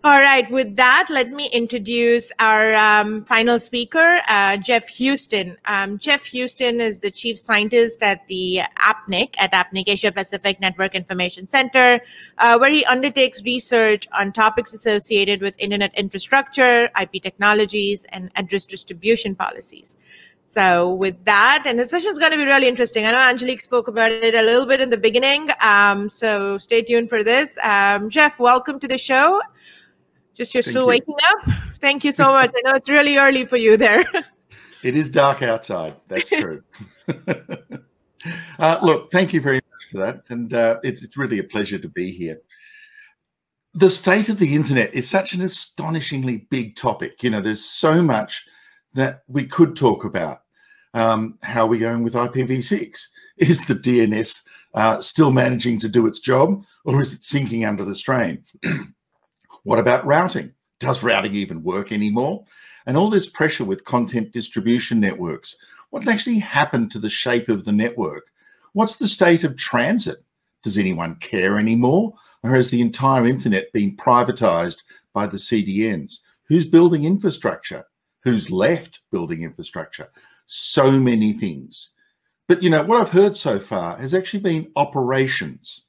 All right, with that, let me introduce our final speaker, Geoff Huston. Geoff Huston is the chief scientist at the APNIC, Asia Pacific Network Information Center, where he undertakes research on topics associated with internet infrastructure, IP technologies, and address distribution policies. So with that, and the session is going to be really interesting. I know Angelique spoke about it a little bit in the beginning, so stay tuned for this. Geoff, welcome to the show. Just you're still waking up? Thank you so much. I know it's really early for you there. It is dark outside. That's true. Look, thank you very much for that. And it's really a pleasure to be here. The state of the internet is such an astonishingly big topic. You know, there's so much that we could talk about. How are we going with IPv6? Is the DNS still managing to do its job, or is it sinking under the strain? What about routing? Does routing even work anymore? And all this pressure with content distribution networks. What's actually happened to the shape of the network? What's the state of transit? Does anyone care anymore? Or has the entire internet been privatized by the CDNs? Who's building infrastructure? Who's left building infrastructure? So many things. But, you know, what I've heard so far has actually been operations.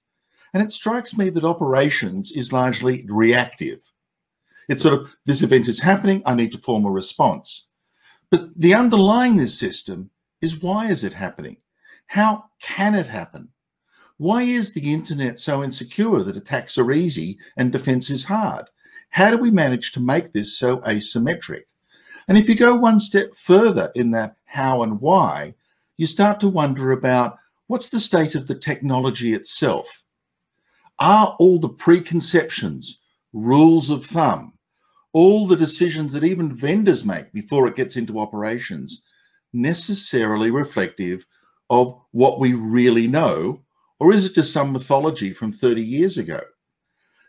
And it strikes me that operations is largely reactive. It's sort of, this event is happening, I need to form a response. But the underlying this system is, why is it happening? How can it happen? Why is the internet so insecure that attacks are easy and defense is hard? How do we manage to make this so asymmetric? And if you go one step further in that how and why, you start to wonder about, what's the state of the technology itself? Are all the preconceptions, rules of thumb, all the decisions that even vendors make before it gets into operations necessarily reflective of what we really know, or is it just some mythology from 30 years ago?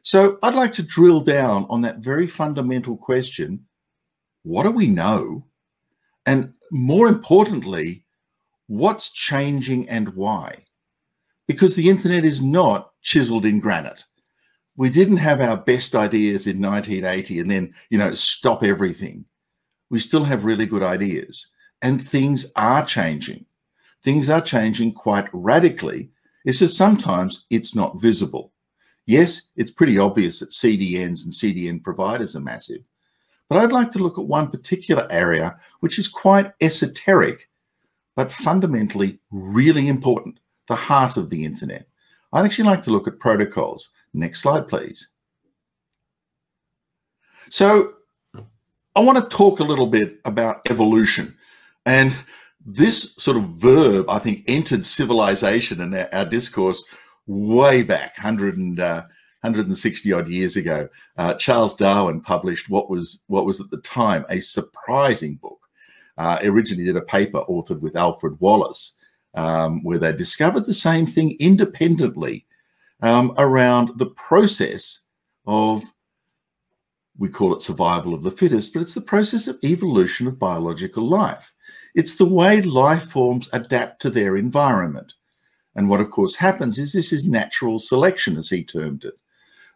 So I'd like to drill down on that very fundamental question: what do we know? And more importantly, what's changing and why? Because the internet is not chiseled in granite. We didn't have our best ideas in 1980 and then, you know, stop everything. We still have really good ideas, and things are changing. Things are changing quite radically. It's just sometimes it's not visible. Yes, it's pretty obvious that CDNs and CDN providers are massive, but I'd like to look at one particular area which is quite esoteric, but fundamentally really important, the heart of the internet. I'd actually like to look at protocols. Next slide, please. So I want to talk a little bit about evolution. And this sort of verb, I think, entered civilization in our discourse way back, 160 odd years ago. Charles Darwin published what was at the time a surprising book. Originally did a paper authored with Alfred Wallace, where they discovered the same thing independently around the process of, we call it survival of the fittest, but it's the process of evolution of biological life. It's the way life forms adapt to their environment. And what, of course, happens is this is natural selection, as he termed it.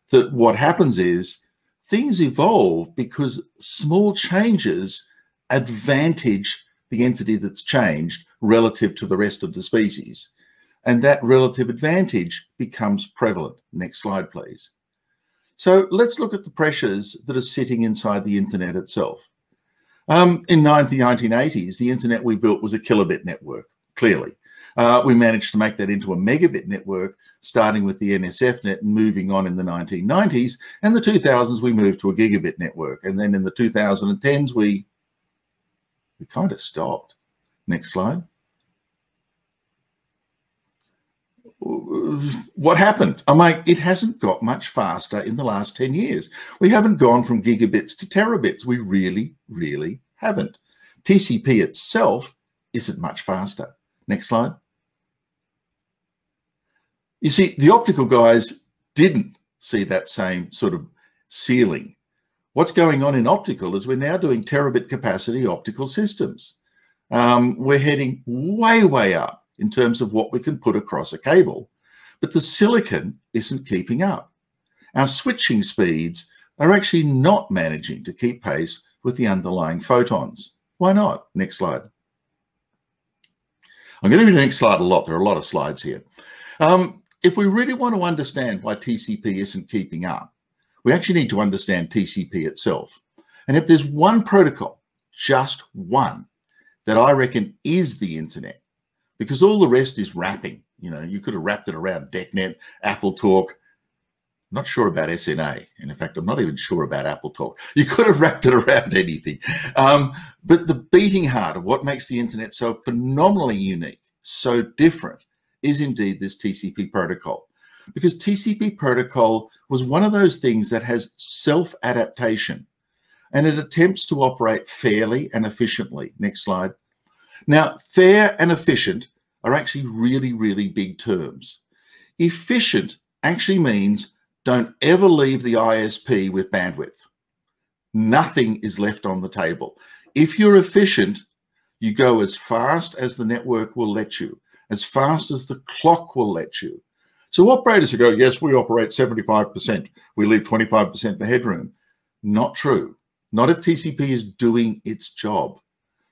That what happens is things evolve because small changes advantage the entity that's changed relative to the rest of the species. And that relative advantage becomes prevalent. Next slide, please. So let's look at the pressures that are sitting inside the internet itself. In the 1980s, the internet we built was a kilobit network, clearly. We managed to make that into a megabit network, starting with the NSFnet and moving on in the 1990s. And the 2000s, we moved to a gigabit network. And then in the 2010s, we kind of stopped. Next slide. What happened? I'm like, it hasn't got much faster in the last 10 years. We haven't gone from gigabits to terabits. We really, really haven't. TCP itself isn't much faster. Next slide. You see, the optical guys didn't see that same sort of ceiling. What's going on in optical is we're now doing terabit capacity optical systems. We're heading way, way up in terms of what we can put across a cable, but the silicon isn't keeping up. Our switching speeds are actually not managing to keep pace with the underlying photons. Why not? Next slide. I'm going to do the next slide a lot. There are a lot of slides here. If we really want to understand why TCP isn't keeping up, we actually need to understand TCP itself. And if there's one protocol, just one, that I reckon is the internet, because all the rest is wrapping. You know, you could have wrapped it around DECnet, AppleTalk. Not sure about SNA. And in fact, I'm not even sure about AppleTalk. You could have wrapped it around anything. But the beating heart of what makes the internet so phenomenally unique, so different, is indeed this TCP protocol. Because TCP protocol was one of those things that has self-adaptation, and it attempts to operate fairly and efficiently. Next slide. Now, fair and efficient are actually really, really big terms. Efficient actually means don't ever leave the ISP with bandwidth. Nothing is left on the table. If you're efficient, you go as fast as the network will let you, as fast as the clock will let you. So operators who go, yes, we operate 75%, we leave 25% for headroom. Not true. Not if TCP is doing its job,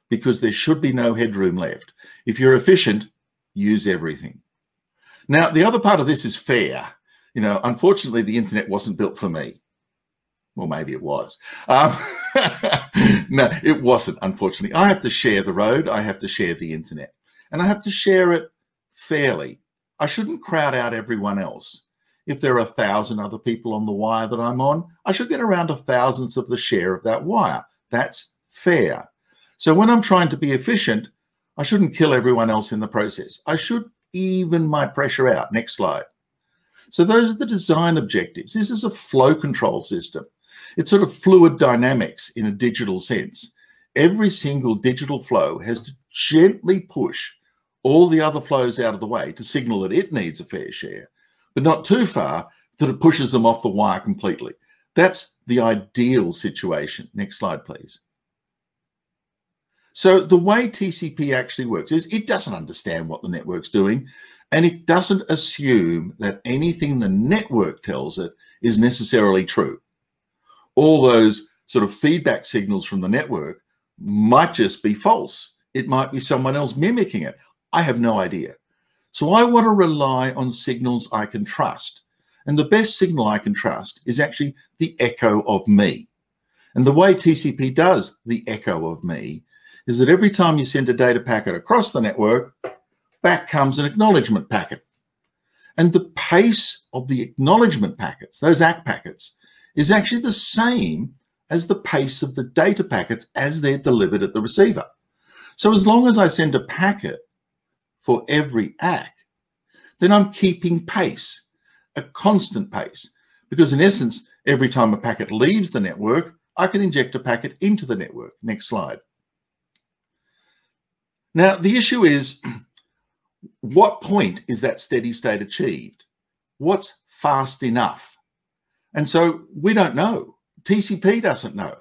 because there should be no headroom left. If you're efficient, use everything. Now, the other part of this is fair. You know, unfortunately, the internet wasn't built for me. Well, maybe it was. No, it wasn't, unfortunately. I have to share the road. I have to share the internet. And I have to share it fairly. I shouldn't crowd out everyone else. If there are 1,000 other people on the wire that I'm on, I should get around 1,000th of the share of that wire. That's fair. So when I'm trying to be efficient, I shouldn't kill everyone else in the process. I should even my pressure out. Next slide. So those are the design objectives. This is a flow control system. It's sort of fluid dynamics in a digital sense. Every single digital flow has to gently push all the other flows out of the way to signal that it needs a fair share, but not too far that it pushes them off the wire completely. That's the ideal situation. Next slide, please. So the way TCP actually works is it doesn't understand what the network's doing, and it doesn't assume that anything the network tells it is necessarily true. All those sort of feedback signals from the network might just be false. It might be someone else mimicking it. I have no idea. So I want to rely on signals I can trust. And the best signal I can trust is actually the echo of me. And the way TCP does the echo of me is that every time you send a data packet across the network, back comes an acknowledgement packet. And the pace of the acknowledgement packets, those ACK packets, is actually the same as the pace of the data packets as they're delivered at the receiver. So as long as I send a packet for every ACK, then I'm keeping pace, a constant pace, because in essence, every time a packet leaves the network, I can inject a packet into the network. Next slide. Now, the issue is, what point is that steady state achieved? What's fast enough? And so we don't know. TCP doesn't know.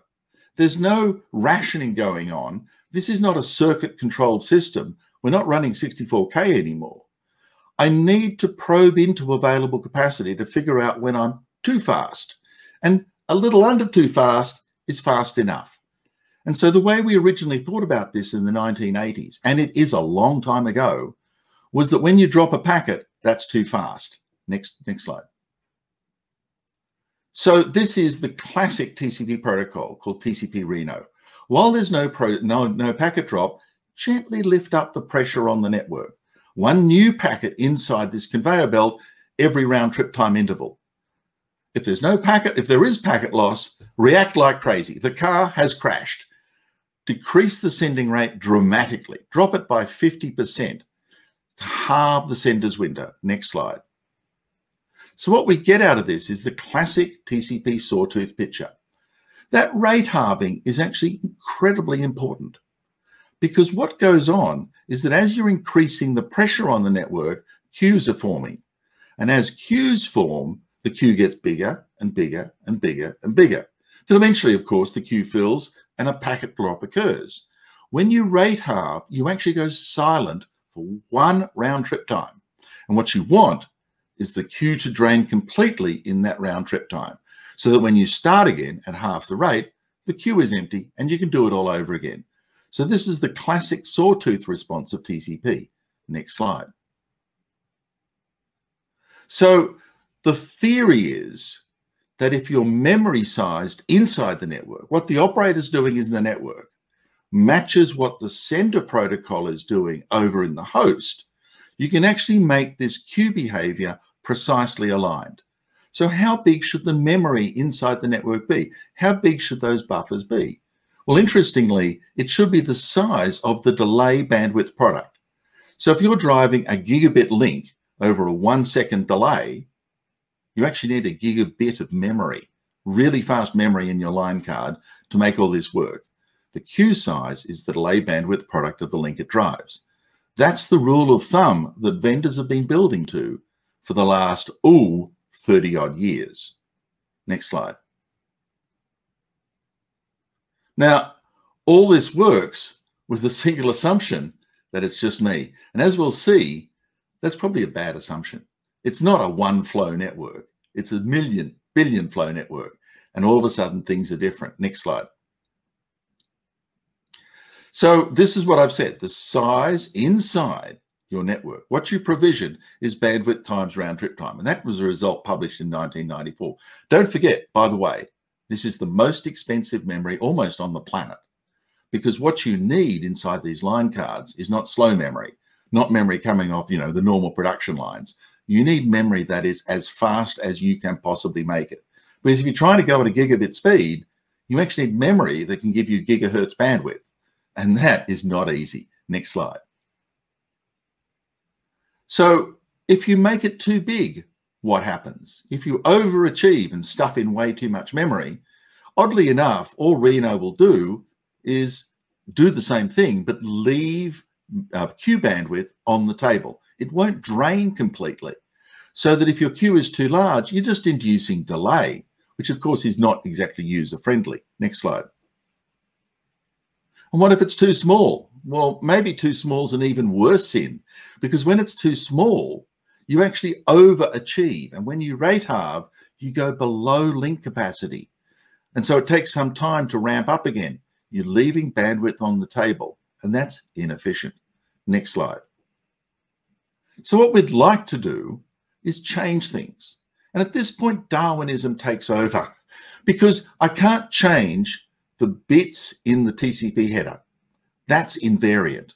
There's no rationing going on. This is not a circuit-controlled system. We're not running 64K anymore. I need to probe into available capacity to figure out when I'm too fast. And a little under too fast is fast enough. And so the way we originally thought about this in the 1980s, and it is a long time ago, was that when you drop a packet, that's too fast. Next slide. So this is the classic TCP protocol called TCP Reno. While there's no packet drop, gently lift up the pressure on the network. One new packet inside this conveyor belt every round trip time interval. If there's no packet, if there is packet loss, react like crazy. The car has crashed. Decrease the sending rate dramatically. Drop it by 50% to halve the sender's window. Next slide. So what we get out of this is the classic TCP Sawtooth picture. That rate halving is actually incredibly important, because what goes on is that as you're increasing the pressure on the network, queues are forming. And as queues form, the queue gets bigger and bigger and bigger and bigger. Till eventually, of course, the queue fills and a packet drop occurs. When you rate halve, you actually go silent for one round trip time. And what you want is the queue to drain completely in that round trip time, so that when you start again at half the rate, the queue is empty and you can do it all over again. So this is the classic sawtooth response of TCP. Next slide. So the theory is that if you're memory sized inside the network, what the operator's doing in the network matches what the sender protocol is doing over in the host, you can actually make this queue behavior precisely aligned. So how big should the memory inside the network be? How big should those buffers be? Well, interestingly, it should be the size of the delay bandwidth product. So if you're driving a gigabit link over a 1 second delay, you actually need a gigabit of memory, really fast memory in your line card to make all this work. The queue size is the delay bandwidth product of the link it drives. That's the rule of thumb that vendors have been building to for the last, 30 odd years. Next slide. Now, all this works with the single assumption that it's just me. And as we'll see, that's probably a bad assumption. It's not a one flow network. It's a billion flow network. And all of a sudden things are different. Next slide. So this is what I've said. The size inside your network, what you provision, is bandwidth times round trip time. And that was a result published in 1994. Don't forget, by the way, this is the most expensive memory almost on the planet, because what you need inside these line cards is not slow memory, not memory coming off, the normal production lines. You need memory that is as fast as you can possibly make it. Because if you're trying to go at a gigabit speed, you actually need memory that can give you gigahertz bandwidth. And that is not easy. Next slide. So if you make it too big, what happens? If you overachieve and stuff in way too much memory, oddly enough, all Reno will do is do the same thing, but leave queue bandwidth on the table. It won't drain completely. So that if your queue is too large, you're just inducing delay, which of course is not exactly user-friendly. Next slide. And what if it's too small? Well, maybe too small is an even worse sin, because when it's too small, you actually overachieve. And when you rate halve, you go below link capacity. And so it takes some time to ramp up again. You're leaving bandwidth on the table, and that's inefficient. Next slide. So what we'd like to do is change things. And at this point, Darwinism takes over, because I can't change the bits in the TCP header. That's invariant.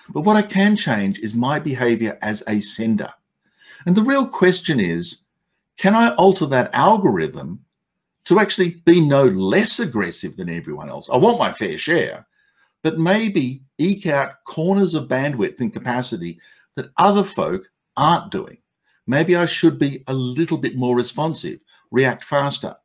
But what I can change is my behavior as a sender. And the real question is, can I alter that algorithm to actually be no less aggressive than everyone else? I want my fair share, but maybe eke out corners of bandwidth and capacity that other folk aren't doing. Maybe I should be a little bit more responsive, react faster.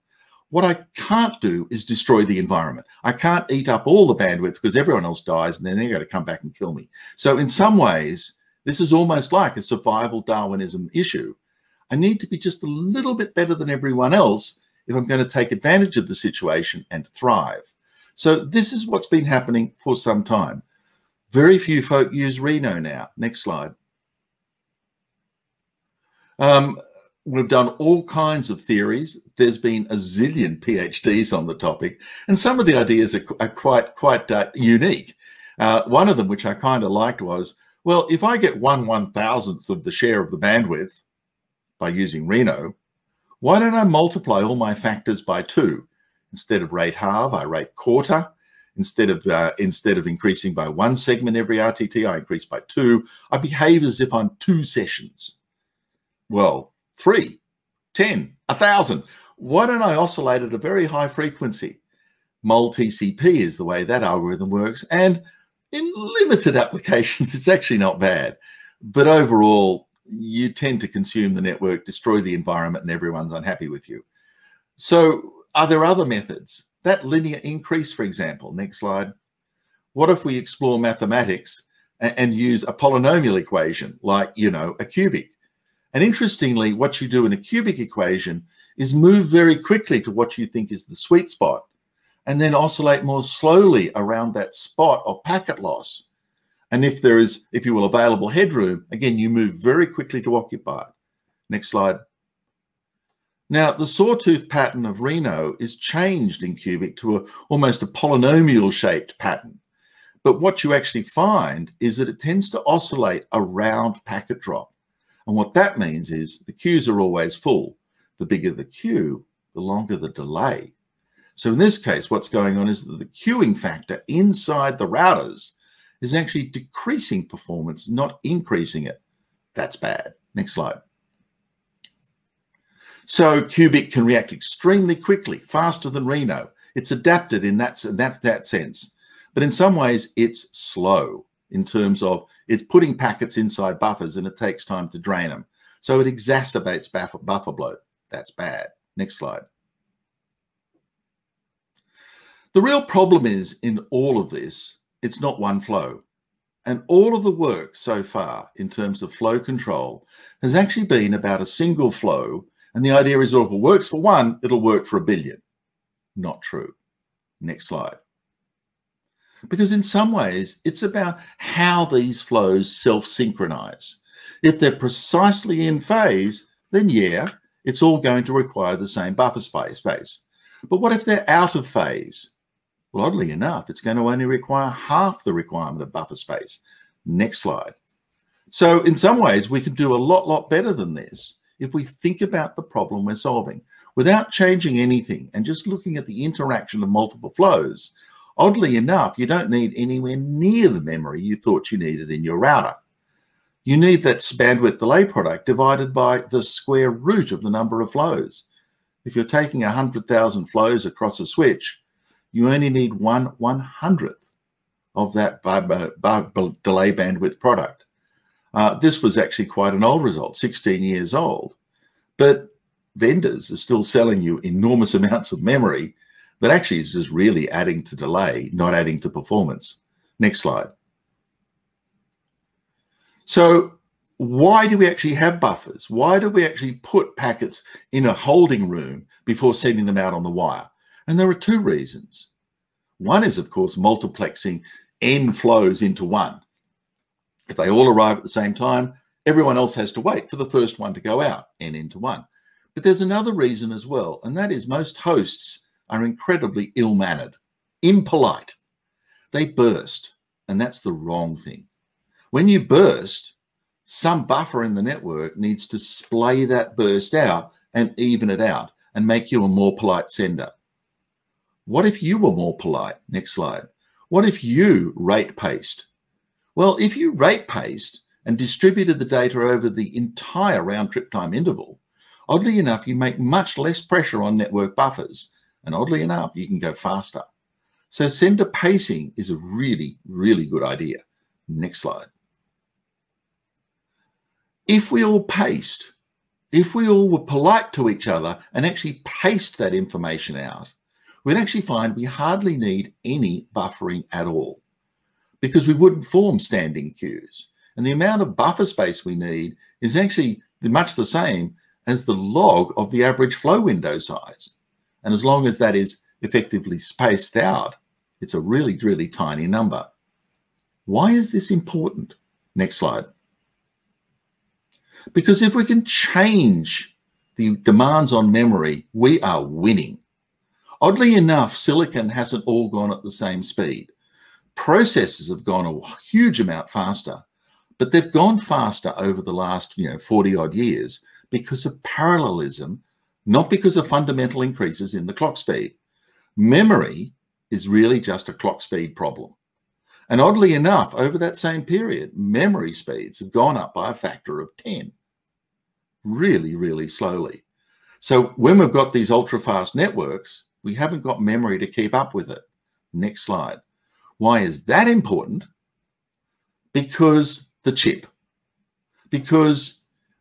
What I can't do is destroy the environment. I can't eat up all the bandwidth because everyone else dies and then they're going to come back and kill me. So in some ways, this is almost like a survival Darwinism issue. I need to be just a little bit better than everyone else if I'm going to take advantage of the situation and thrive. So this is what's been happening for some time. Very few folk use Reno now. Next slide. We've done all kinds of theories. There's been a zillion PhDs on the topic, and some of the ideas are quite unique. One of them, which I kind of liked, was, well, if I get 1/1000th of the share of the bandwidth by using Reno, why don't I multiply all my factors by 2? Instead of rate halve, I rate quarter. Instead of increasing by 1 segment every RTT, I increase by 2. I behave as if I'm 2 sessions. Well, 3, 10, 1,000. Why don't I oscillate at a very high frequency? Mul TCP is the way that algorithm works. And in limited applications, it's actually not bad. But overall, you tend to consume the network, destroy the environment, and everyone's unhappy with you. So are there other methods? That linear increase, for example. Next slide. What if we explore mathematics and use a polynomial equation like, a cubic? And interestingly, what you do in a cubic equation is move very quickly to what you think is the sweet spot, and then oscillate more slowly around that spot of packet loss. And if there is, if you will, available headroom, again, you move very quickly to occupy it. Next slide. Now, the sawtooth pattern of Reno is changed in cubic to almost a polynomial-shaped pattern. But what you actually find is that it tends to oscillate around packet drop. And what that means is the queues are always full. The bigger the queue, the longer the delay. So in this case, what's going on is that the queuing factor inside the routers is actually decreasing performance, not increasing it. That's bad. Next slide. So cubic can react extremely quickly, faster than Reno. It's adapted in that sense. But in some ways, it's slow in terms of it's putting packets inside buffers and it takes time to drain them. So it exacerbates buffer bloat. That's bad. Next slide. The real problem is in all of this, it's not one flow. And all of the work so far in terms of flow control has actually been about a single flow. And the idea is, well, if it works for one, it'll work for a billion. Not true. Next slide. Because in some ways, it's about how these flows self-synchronize. If they're precisely in phase, then yeah, it's all going to require the same buffer space. But what if they're out of phase? Well, oddly enough, it's going to only require half the requirement of buffer space. Next slide. So in some ways, we can do a lot better than this if we think about the problem we're solving without changing anything and just looking at the interaction of multiple flows. Oddly enough, you don't need anywhere near the memory you thought you needed in your router. You need that bandwidth delay product divided by the square root of the number of flows. If you're taking 100,000 flows across a switch, you only need 1/100th of that delay bandwidth product. This was actually quite an old result, 16 years old, but vendors are still selling you enormous amounts of memory that actually is just really adding to delay, not adding to performance. Next slide. So why do we actually have buffers? Why do we actually put packets in a holding room before sending them out on the wire? And there are two reasons. One is, of course, multiplexing n flows into one. If they all arrive at the same time, everyone else has to wait for the first one to go out, n into one. But there's another reason as well, and that is most hosts are incredibly ill-mannered, impolite. They burst, and that's the wrong thing. When you burst, some buffer in the network needs to splay that burst out and even it out and make you a more polite sender. What if you were more polite? Next slide. What if you rate paced? Well, if you rate paced and distributed the data over the entire round trip time interval, oddly enough, you make much less pressure on network buffers. And oddly enough, you can go faster. So sender pacing is a really, really good idea. Next slide. If we all paced, if we all were polite to each other and actually paced that information out, we'd actually find we hardly need any buffering at all because we wouldn't form standing queues. And the amount of buffer space we need is actually much the same as the log of the average flow window size. And as long as that is effectively spaced out, it's a really, really tiny number. Why is this important? Next slide. Because if we can change the demands on memory, we are winning. Oddly enough, silicon hasn't all gone at the same speed. Processors have gone a huge amount faster, but they've gone faster over the last 40 odd years because of parallelism, not because of fundamental increases in the clock speed. Memory is really just a clock speed problem. And oddly enough, over that same period, memory speeds have gone up by a factor of 10, really, really slowly. So when we've got these ultra-fast networks, we haven't got memory to keep up with it. Next slide. Why is that important? Because the chip. Because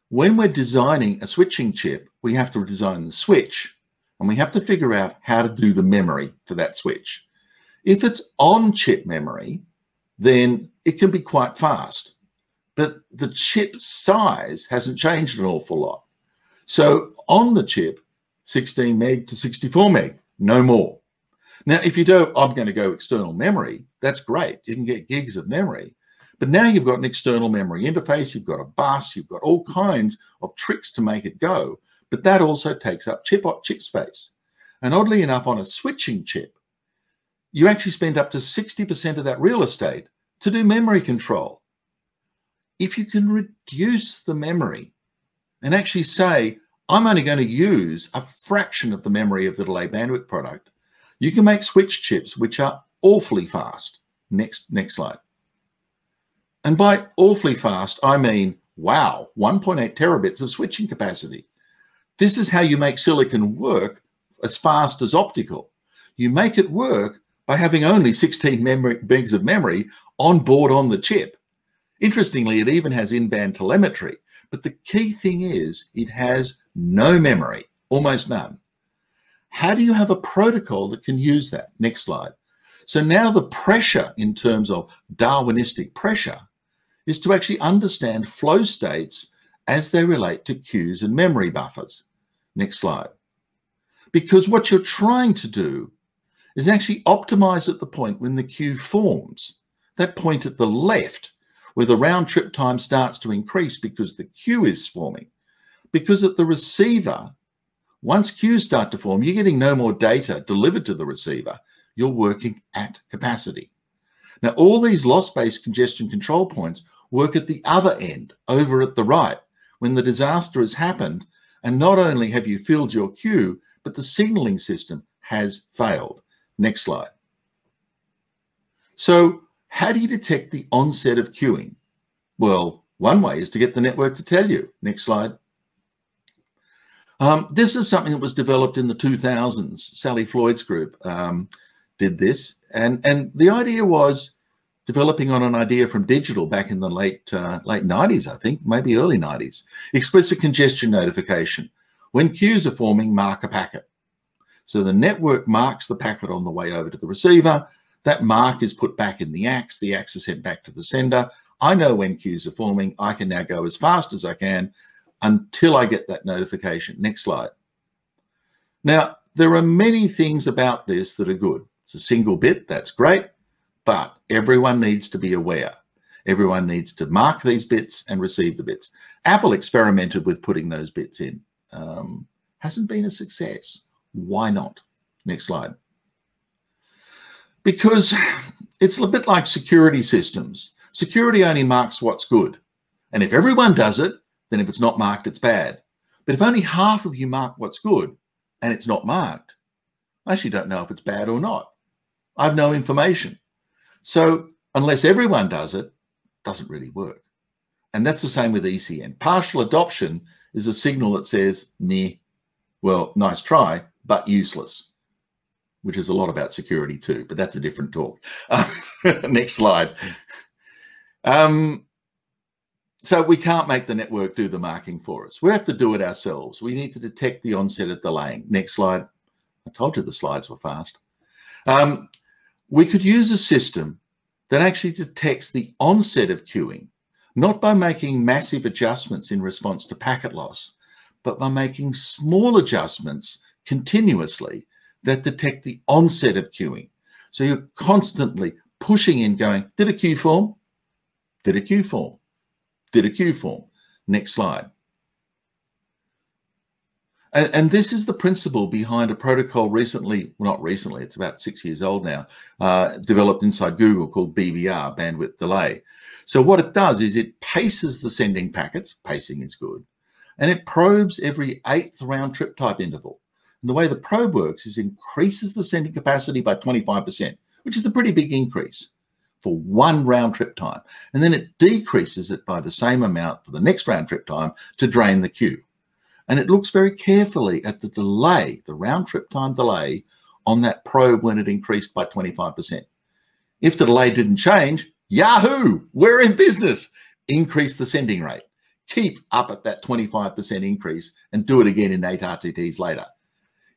when we're designing a switching chip, we have to design the switch and we have to figure out how to do the memory for that switch. If it's on-chip memory, then it can be quite fast, but the chip size hasn't changed an awful lot. So on the chip, 16 meg to 64 meg, no more. Now, if you do, I'm going to go external memory, that's great. You can get gigs of memory. But now you've got an external memory interface, you've got a bus, you've got all kinds of tricks to make it go. But that also takes up chip space. And oddly enough, on a switching chip, you actually spend up to 60% of that real estate to do memory control. If you can reduce the memory and actually say, I'm only going to use a fraction of the memory of the delay bandwidth product, you can make switch chips which are awfully fast. Next slide. And by awfully fast, I mean, wow, 1.8 terabits of switching capacity. This is how you make silicon work as fast as optical. You make it work by having only 16 gigs of memory on board on the chip. Interestingly, it even has in-band telemetry. But the key thing is it has no memory, almost none. How do you have a protocol that can use that? Next slide. So now the pressure in terms of Darwinistic pressure is to actually understand flow states as they relate to queues and memory buffers. Next slide. Because what you're trying to do is actually optimize at the point when the queue forms, that point at the left where the round trip time starts to increase because the queue is forming. Because at the receiver, once queues start to form, you're getting no more data delivered to the receiver. You're working at capacity. Now, all these loss-based congestion control points work at the other end, over at the right, when the disaster has happened, and not only have you filled your queue, but the signaling system has failed. Next slide. So how do you detect the onset of queuing? Well, one way is to get the network to tell you. Next slide. This is something that was developed in the 2000s. Sally Floyd's group did this. And the idea was developing on an idea from digital back in the late 90s, I think, maybe early 90s. Explicit congestion notification. When queues are forming, mark a packet. So the network marks the packet on the way over to the receiver. That mark is put back in the AX. The AX is sent back to the sender. I know when queues are forming. I can now go as fast as I can until I get that notification. Next slide. Now, there are many things about this that are good. It's a single bit. That's great. But everyone needs to be aware. Everyone needs to mark these bits and receive the bits. Apple experimented with putting those bits in. Hasn't been a success. Why not? Next slide. Because it's a bit like security systems. Security only marks what's good. And if everyone does it, then if it's not marked, it's bad. But if only half of you mark what's good and it's not marked, I actually don't know if it's bad or not. I have no information. So unless everyone does it, it doesn't really work. And that's the same with ECN. Partial adoption is a signal that says, meh, well, nice try, but useless, which is a lot about security too, but that's a different talk. Next slide. So we can't make the network do the marking for us. We have to do it ourselves. We need to detect the onset of delaying. Next slide. I told you the slides were fast. We could use a system that actually detects the onset of queuing, not by making massive adjustments in response to packet loss, but by making small adjustments continuously that detect the onset of queuing. So you're constantly pushing in going, did a queue form? Did a queue form? Did a queue form? Next slide. And this is the principle behind a protocol recently, well, not recently, it's about 6 years old now, developed inside Google called BBR, bandwidth delay. So what it does is it paces the sending packets, pacing is good, and it probes every 8th round trip type interval. And the way the probe works is increases the sending capacity by 25%, which is a pretty big increase for one round trip time. And then it decreases it by the same amount for the next round trip time to drain the queue. And it looks very carefully at the delay, the round trip time delay on that probe when it increased by 25%. If the delay didn't change, yahoo, we're in business. Increase the sending rate. Keep up at that 25% increase and do it again in 8 RTTs later.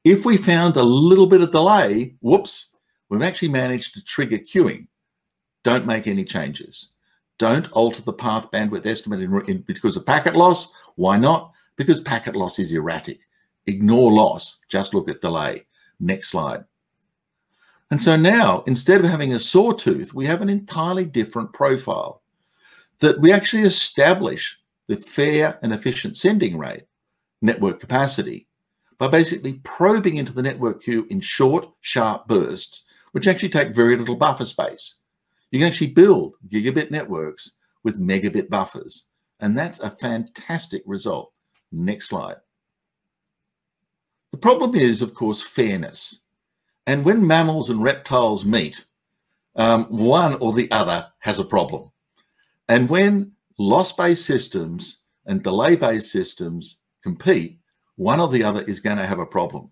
If we found a little bit of delay, whoops, we've actually managed to trigger queuing. Don't make any changes. Don't alter the path bandwidth estimate because of packet loss. Why not? Because packet loss is erratic. Ignore loss, just look at delay. Next slide. And so now, instead of having a sawtooth, we have an entirely different profile. that we actually establish the fair and efficient sending rate, network capacity, by basically probing into the network queue in short, sharp bursts, which actually take very little buffer space. You can actually build gigabit networks with megabit buffers, and that's a fantastic result. Next slide. The problem is, of course, fairness. And when mammals and reptiles meet, one or the other has a problem. And when loss-based systems and delay-based systems compete, one or the other is going to have a problem.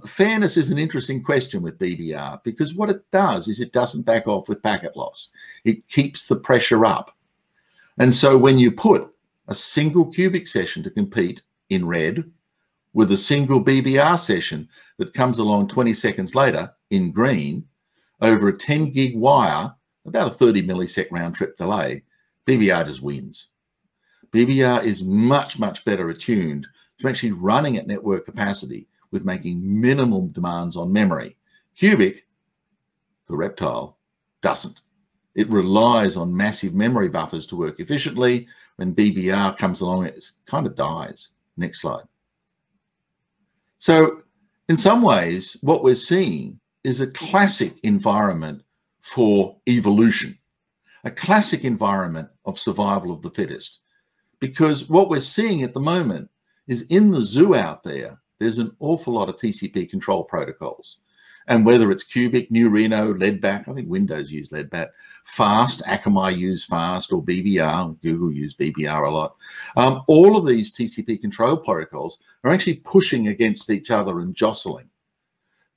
Fairness is an interesting question with BBR, because what it does is it doesn't back off with packet loss. It keeps the pressure up. And so when you put a single cubic session to compete in red with a single BBR session that comes along 20 seconds later in green over a 10 gig wire, about a 30 millisecond round trip delay, BBR just wins. BBR is much, much better attuned to actually running at network capacity with making minimal demands on memory. Cubic, the reptile, doesn't. It relies on massive memory buffers to work efficiently. When BBR comes along, it kind of dies. Next slide. So in some ways, what we're seeing is a classic environment for evolution, a classic environment of survival of the fittest. Because what we're seeing at the moment is in the zoo out there, there's an awful lot of TCP control protocols. And whether it's Cubic, New Reno, Leadback, I think Windows use Leadback, Fast, Akamai use Fast, or BBR, Google use BBR a lot. All of these TCP control protocols are actually pushing against each other and jostling.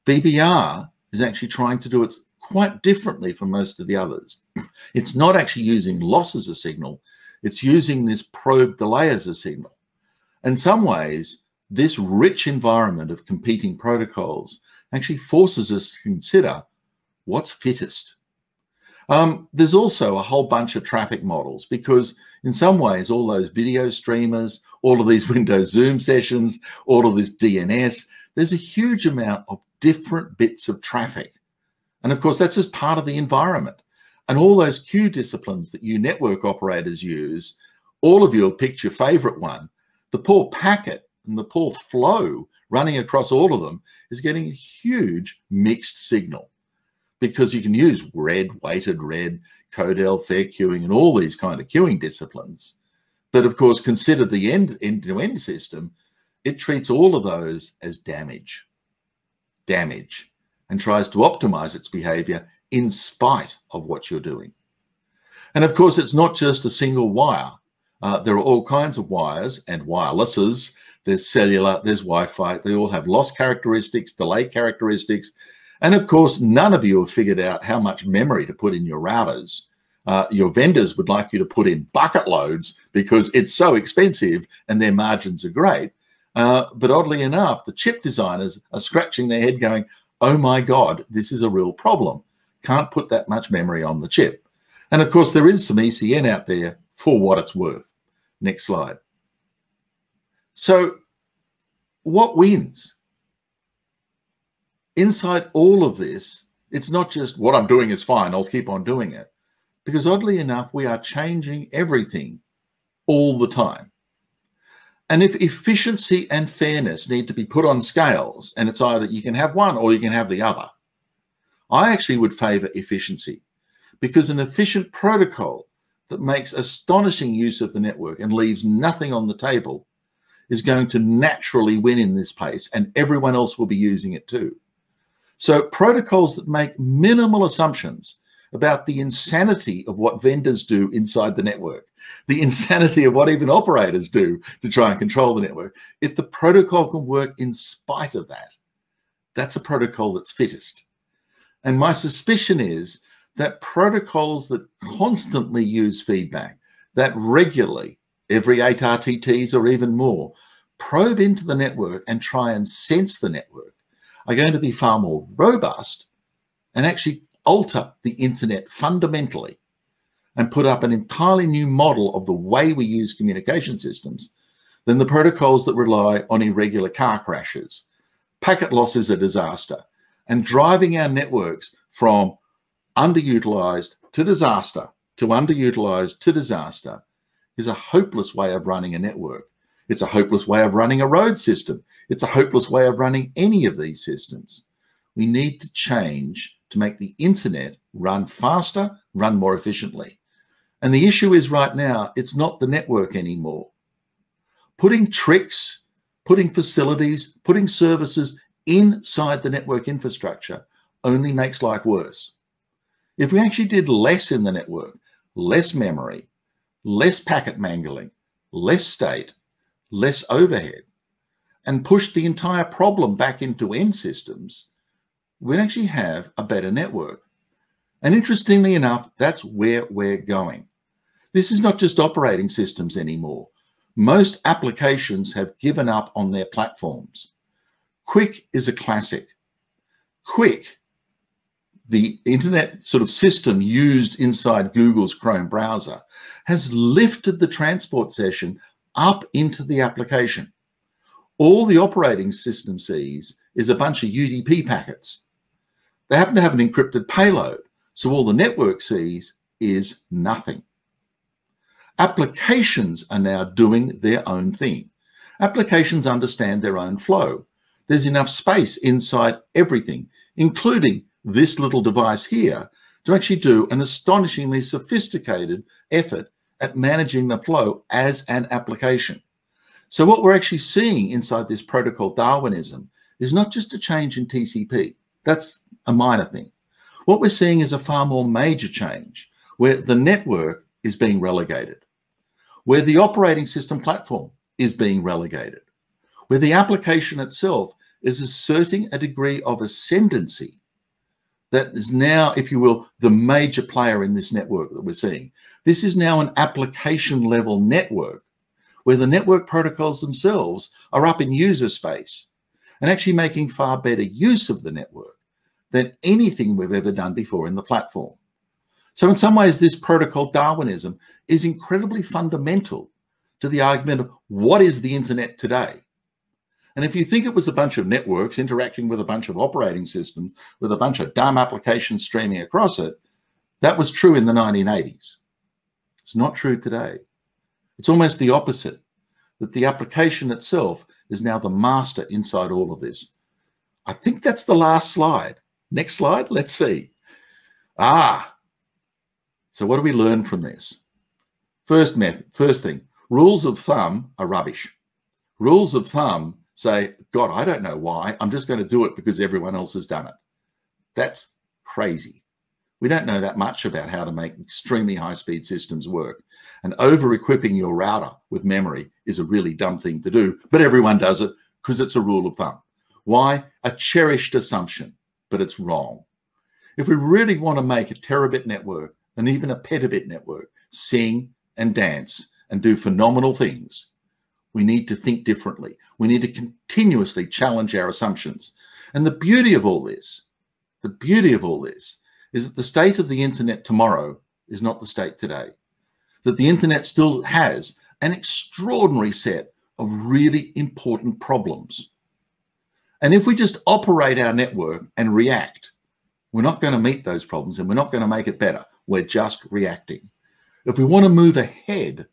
BBR is actually trying to do it quite differently from most of the others. It's not actually using loss as a signal. It's using this probe delay as a signal. In some ways, this rich environment of competing protocols actually forces us to consider what's fittest. There's also a whole bunch of traffic models, because in some ways, all those video streamers, all of these Windows Zoom sessions, all of this DNS, there's a huge amount of different bits of traffic. And of course, that's just part of the environment. And all those queue disciplines that you network operators use, all of you have picked your favorite one. The poor packet and the poor flow running across all of them is getting a huge mixed signal, because you can use red, weighted red, Codel, fair queuing, and all these kind of queuing disciplines. But of course, consider the end-to-end system. It treats all of those as damage, and tries to optimize its behavior in spite of what you're doing. And of course, it's not just a single wire. There are all kinds of wires and wirelesses. There's cellular, there's Wi-Fi. They all have loss characteristics, delay characteristics. And of course, none of you have figured out how much memory to put in your routers. Your vendors would like you to put in bucket loads because it's so expensive and their margins are great. But oddly enough, the chip designers are scratching their head going, oh my God, this is a real problem. Can't put that much memory on the chip. And of course, there is some ECN out there for what it's worth. Next slide. So what wins? Inside all of this, it's not just what I'm doing is fine, I'll keep on doing it. Because oddly enough, we are changing everything all the time. And if efficiency and fairness need to be put on scales, and it's either you can have one or you can have the other, I actually would favor efficiency, because an efficient protocol that makes astonishing use of the network and leaves nothing on the table is going to naturally win in this place, and everyone else will be using it too. So protocols that make minimal assumptions about the insanity of what vendors do inside the network, the insanity of what even operators do to try and control the network. If the protocol can work in spite of that, that's a protocol that's fittest. And my suspicion is that protocols that constantly use feedback, that regularly, every 8 RTTs or even more, probe into the network and try and sense the network, are going to be far more robust and actually alter the internet fundamentally and put up an entirely new model of the way we use communication systems than the protocols that rely on irregular car crashes. Packet loss is a disaster, and driving our networks from underutilized to disaster to underutilized to disaster is a hopeless way of running a network. It's a hopeless way of running a road system. It's a hopeless way of running any of these systems. We need to change to make the internet run faster, run more efficiently. And the issue is right now, it's not the network anymore. Putting tricks, putting facilities, putting services inside the network infrastructure only makes life worse. If we actually did less in the network, less memory, less packet mangling, less state, less overhead, and pushed the entire problem back into end systems, we'd actually have a better network. And interestingly enough, that's where we're going. This is not just operating systems anymore. Most applications have given up on their platforms. Quick is a classic. Quick, the internet sort of system used inside Google's Chrome browser, has lifted the transport session up into the application. All the operating system sees is a bunch of UDP packets. They happen to have an encrypted payload, so all the network sees is nothing. Applications are now doing their own thing. Applications understand their own flow. There's enough space inside everything, including this little device here, to actually do an astonishingly sophisticated effort at managing the flow as an application. So what we're actually seeing inside this protocol Darwinism is not just a change in TCP. That's a minor thing. What we're seeing is a far more major change where the network is being relegated, where the operating system platform is being relegated, where the application itself is asserting a degree of ascendancy that is now, if you will, the major player in this network that we're seeing. This is now an application level network where the network protocols themselves are up in user space and actually making far better use of the network than anything we've ever done before in the platform. So in some ways, this protocol Darwinism is incredibly fundamental to the argument of what is the internet today. And if you think it was a bunch of networks interacting with a bunch of operating systems, with a bunch of dumb applications streaming across it, that was true in the 1980s. It's not true today. It's almost the opposite, that the application itself is now the master inside all of this. I think that's the last slide. Next slide, let's see. So what do we learn from this? First thing, rules of thumb are rubbish. Rules of thumb say, God, I don't know why. I'm just going to do it because everyone else has done it. That's crazy. We don't know that much about how to make extremely high-speed systems work. And over-equipping your router with memory is a really dumb thing to do, but everyone does it because it's a rule of thumb. Why? A cherished assumption, but it's wrong. If we really want to make a terabit network and even a petabit network sing and dance and do phenomenal things, we need to think differently. We need to continuously challenge our assumptions. And the beauty of all this is that the state of the internet tomorrow is not the state today. That the internet still has an extraordinary set of really important problems. And if we just operate our network and react, we're not going to meet those problems and we're not going to make it better. We're just reacting. If we want to move ahead,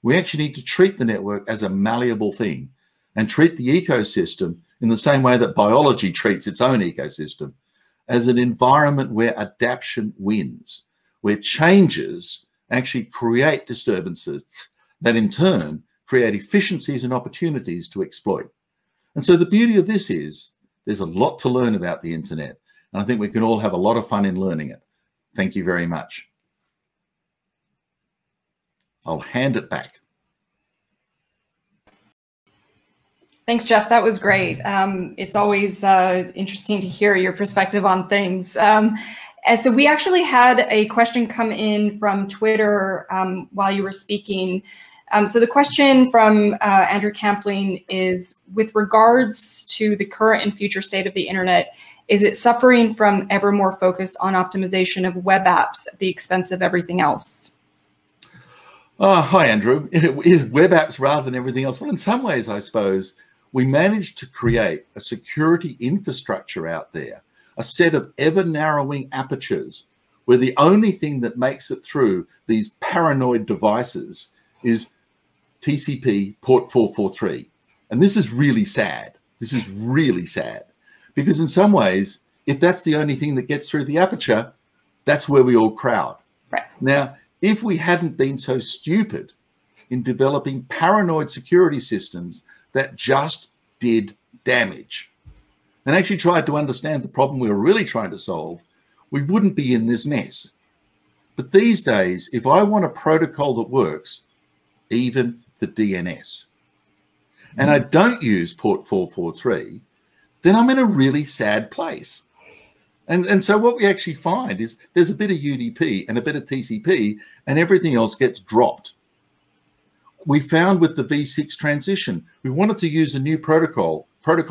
we actually need to treat the network as a malleable thing and treat the ecosystem in the same way that biology treats its own ecosystem, as an environment where adaptation wins, where changes actually create disturbances that in turn create efficiencies and opportunities to exploit. And so the beauty of this is there's a lot to learn about the internet, and I think we can all have a lot of fun in learning it. Thank you very much. I'll hand it back. Thanks, Geoff. That was great. It's always interesting to hear your perspective on things. And so we actually had a question come in from Twitter while you were speaking. So the question from Andrew Campling is, with regards to the current and future state of the internet, is it suffering from ever more focus on optimization of web apps at the expense of everything else? Hi, Andrew. It is web apps rather than everything else. Well, in some ways, I suppose, we managed to create a security infrastructure out there, a set of ever narrowing apertures where the only thing that makes it through these paranoid devices is TCP port 443. And this is really sad. This is really sad, because in some ways, if that's the only thing that gets through the aperture, that's where we all crowd. Right. Now, if we hadn't been so stupid in developing paranoid security systems that just did damage and actually tried to understand the problem we were really trying to solve, we wouldn't be in this mess. But these days, if I want a protocol that works, even the DNS, and I don't use port 443, then I'm in a really sad place. And so what we actually find is there's a bit of UDP and a bit of TCP, and everything else gets dropped. We found with the V6 transition, we wanted to use a new protocol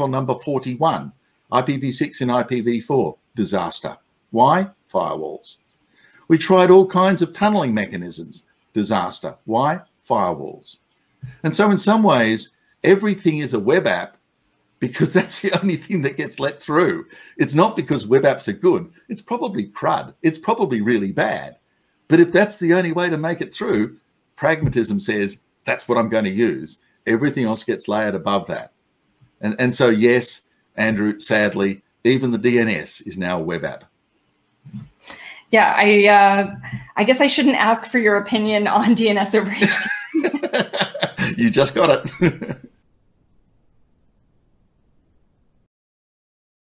number 41, IPv6 and IPv4, disaster. Why? Firewalls. We tried all kinds of tunneling mechanisms, disaster. Why? Firewalls. And so in some ways, everything is a web app because that's the only thing that gets let through. It's not because web apps are good. It's probably crud. It's probably really bad. But if that's the only way to make it through, pragmatism says, that's what I'm going to use. Everything else gets layered above that. And so, yes, Andrew, sadly, even the DNS is now a web app. Yeah, I guess I shouldn't ask for your opinion on DNS over HTTP. You just got it.